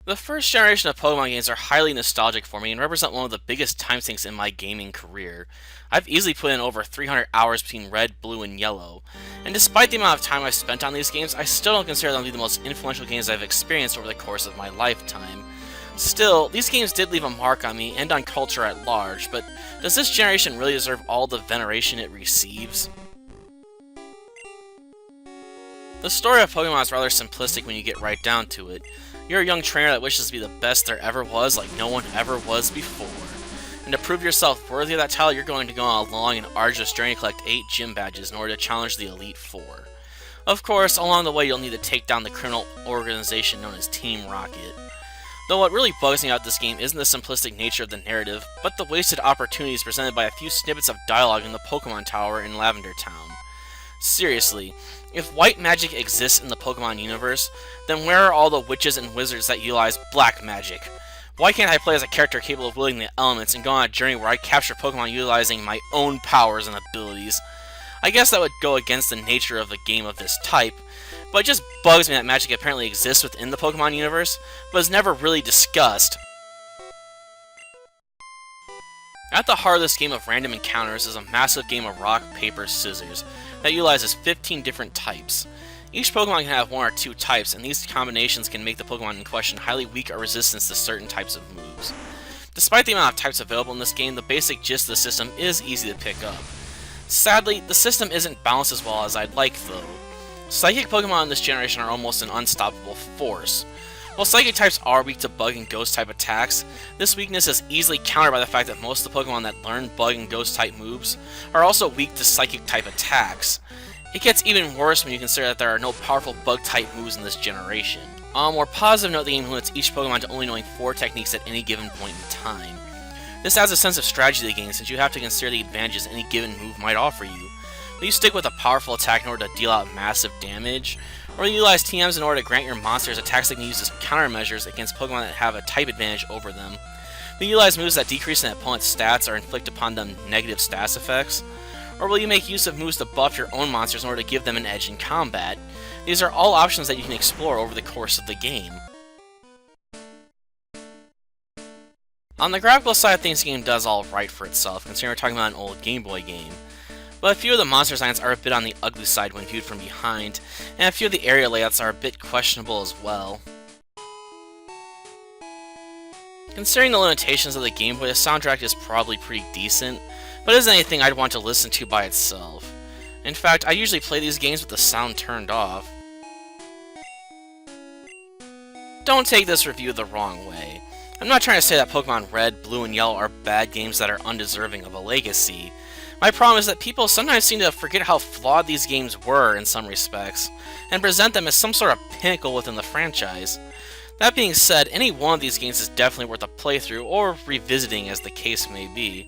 The first generation of Pokemon games are highly nostalgic for me and represent one of the biggest time sinks in my gaming career. I've easily put in over 300 hours between Red, Blue, and Yellow, and despite the amount of time I've spent on these games, I still don't consider them to be the most influential games I've experienced over the course of my lifetime. Still, these games did leave a mark on me and on culture at large, but does this generation really deserve all the veneration it receives? The story of Pokemon is rather simplistic when you get right down to it. You're a young trainer that wishes to be the best there ever was, like no one ever was before. And to prove yourself worthy of that title, you're going to go on a long and arduous journey to collect 8 gym badges in order to challenge the Elite Four. Of course, along the way you'll need to take down the criminal organization known as Team Rocket. Though what really bugs me about this game isn't the simplistic nature of the narrative, but the wasted opportunities presented by a few snippets of dialogue in the Pokemon Tower in Lavender Town. Seriously, if white magic exists in the Pokemon universe, then where are all the witches and wizards that utilize black magic? Why can't I play as a character capable of wielding the elements and go on a journey where I capture Pokemon utilizing my own powers and abilities? I guess that would go against the nature of a game of this type, but it just bugs me that magic apparently exists within the Pokemon universe, but is never really discussed. At the heart of this game of random encounters is a massive game of rock, paper, scissors that utilizes 15 different types. Each Pokemon can have 1 or 2 types, and these combinations can make the Pokemon in question highly weak or resistant to certain types of moves. Despite the amount of types available in this game, the basic gist of the system is easy to pick up. Sadly, the system isn't balanced as well as I'd like though. Psychic Pokemon in this generation are almost an unstoppable force. While Psychic types are weak to Bug and Ghost type attacks, this weakness is easily countered by the fact that most of the Pokemon that learn Bug and Ghost type moves are also weak to Psychic type attacks. It gets even worse when you consider that there are no powerful Bug type moves in this generation. On a more positive note, the game limits each Pokemon to only knowing 4 techniques at any given point in time. This adds a sense of strategy to the game since you have to consider the advantages any given move might offer you. Will you stick with a powerful attack in order to deal out massive damage? Or utilize TMs in order to grant your monsters attacks that can use as countermeasures against Pokemon that have a type advantage over them? Will you utilize moves that decrease an opponent's stats or inflict upon them negative stats effects? Or will you make use of moves to buff your own monsters in order to give them an edge in combat? These are all options that you can explore over the course of the game. On the graphical side of things, the game does all right for itself, considering we're talking about an old Game Boy game. But a few of the monster designs are a bit on the ugly side when viewed from behind, and a few of the area layouts are a bit questionable as well. Considering the limitations of the Game Boy, the soundtrack is probably pretty decent, but it isn't anything I'd want to listen to by itself. In fact, I usually play these games with the sound turned off. Don't take this review the wrong way. I'm not trying to say that Pokemon Red, Blue, and Yellow are bad games that are undeserving of a legacy. My problem is that people sometimes seem to forget how flawed these games were in some respects, and present them as some sort of pinnacle within the franchise. That being said, any one of these games is definitely worth a playthrough or revisiting as the case may be.